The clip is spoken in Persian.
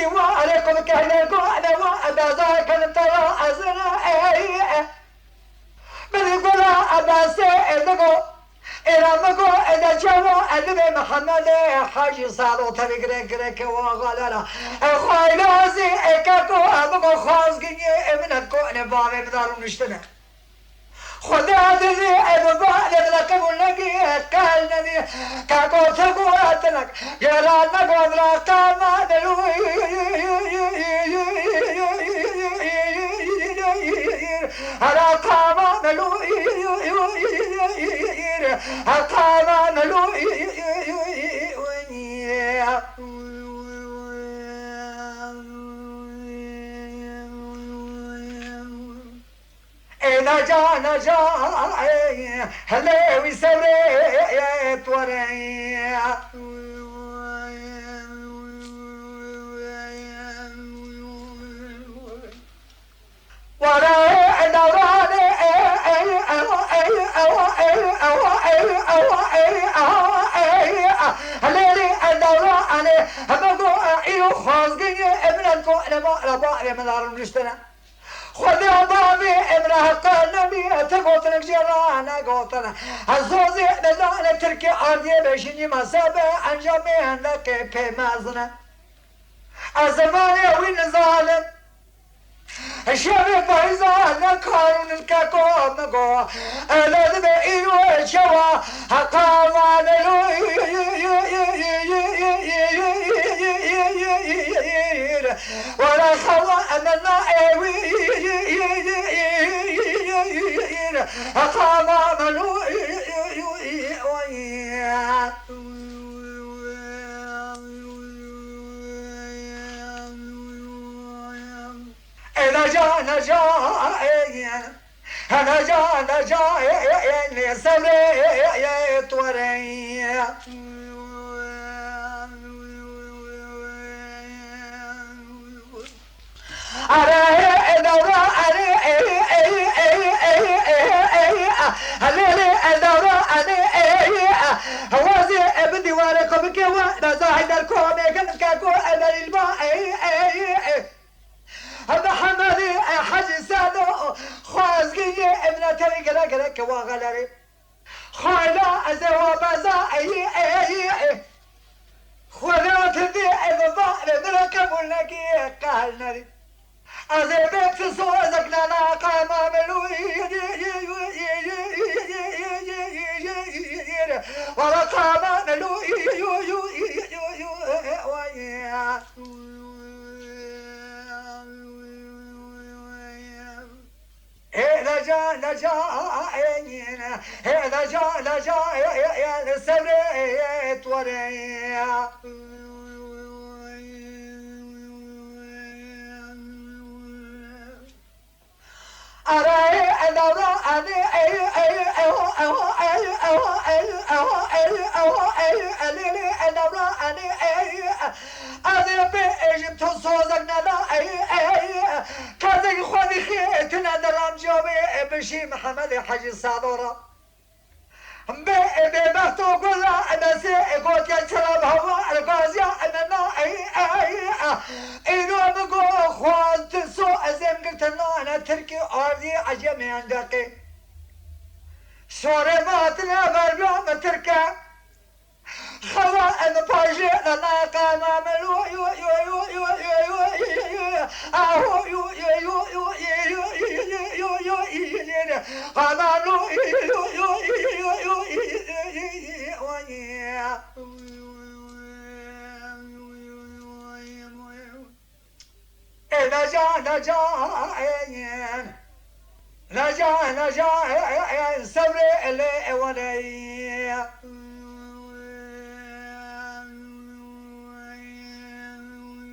بدي وعليكم كهلكم أنا وأبا كنت أزنا بدي قول أبا سيدكم إرامكو إذا جوا أدب محمد حاجي صاروا تبي كرك وغلالا خايلازي إكاكو أبكو خازقي ابنكو نبامي بدارو نشتنا خدا دي اببا لك ولقي كالني كاكو تقو أتلك يرانا قدرا كاما دلو هلا كاما دلو كاما دلو نجا هلا ويسري توري ورا دوراني هلالي دوراني هبقوا ايو خازقي ابنكو لبا من دار المجتمع خذي بابي ابنها قال نبي تقوتنا جيرانا قوتنا الزوزي نزال تركي ارضي بشيني مسابة انجامي هنك بمازنا الزماني وين ظالم الشعب بايزان قانون الكاكو نقو انا ذبئينو الشوا هقاما نلو ولا خوا أننا هقاما نلو نجا سبري توري هوازي بدي واركم كوا نزاهد الكوم يقلب كاكو أنا للماء هذا حمدي حاجي سادو خازقي ابن تري قلق وغلري خايلا أزوا بزا خذات دي ابضاء لذلك ملقي قالنري أزبت صوزك لنا قاما ملوي ورقاما ملوي نجا سبريت وريا أراي دورا أني بيجبت صوزك نلا كذا خذي خيتنا درام جوبي بشي محمد حجي صادورة ببختو كلا نسي قوت يشرب هوا الغازيا أننا إنو بقو خوان تسو أزم قلت أنا تركي أرضي عجمي عندك شوري ماتنا بربيوم تركا خوا أن باجي لنا قاما ملو يو يو يو يو يو يو أهو يو يو يو يو يو يو يو قاما لو يو يو يو نجا سبري اللي ولي